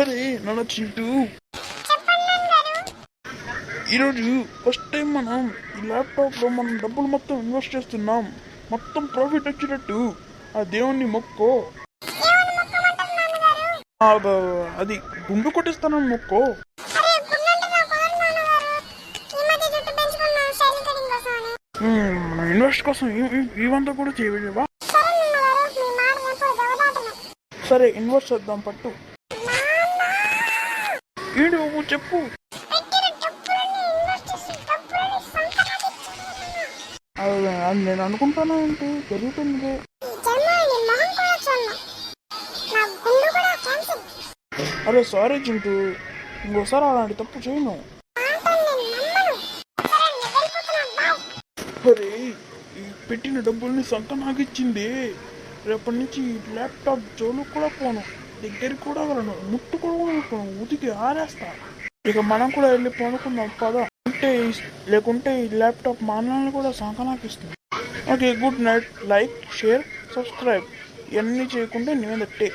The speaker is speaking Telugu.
అరే నాన్న చింటూ, ఈరోజు ఫస్ట్ టైం మనం ఈ ల్యాప్టాప్లో మనం డబ్బులు మొత్తం ఇన్వెస్ట్ చేస్తున్నాం. మొత్తం ప్రాఫిట్ వచ్చినట్టు ఆ దేవుణ్ణి మొక్కో. అది గుండు కొట్టిస్తానని మొక్కో. మన ఇన్వెస్ట్ కోసం ఇవంతా కూడా చేయలేవా? సరే ఇన్వెస్ట్ చేద్దాం పట్టు. ఏంటి బాబు చెప్పు. అది నేను అనుకుంటాను ఏంటి జరుగుతుంది. అరే సారీ చింటూ, ఇంకోసారి అలాంటి తప్పు చేయను. అరే ఈ పెట్టిన డబ్బుల్ని సంక నాకిచ్చింది. రేపటి నుంచి ల్యాప్టాప్ జోలు కూడా పోను, దగ్గరికి కూడా వెళ్ళను, ముట్టు కూడా ముట్టుకోను, ఉతికి ఆరేస్తా. ఇక మనం కూడా వెళ్ళి పోనుకుందాం పదా. లేకుంటే ఈ ల్యాప్టాప్ మా అన్నల్ని కూడా సంక నాకిస్తుంది. Okay, good night. Like, share, subscribe ఇవన్నీ చేయకుంటే నేనట్టే.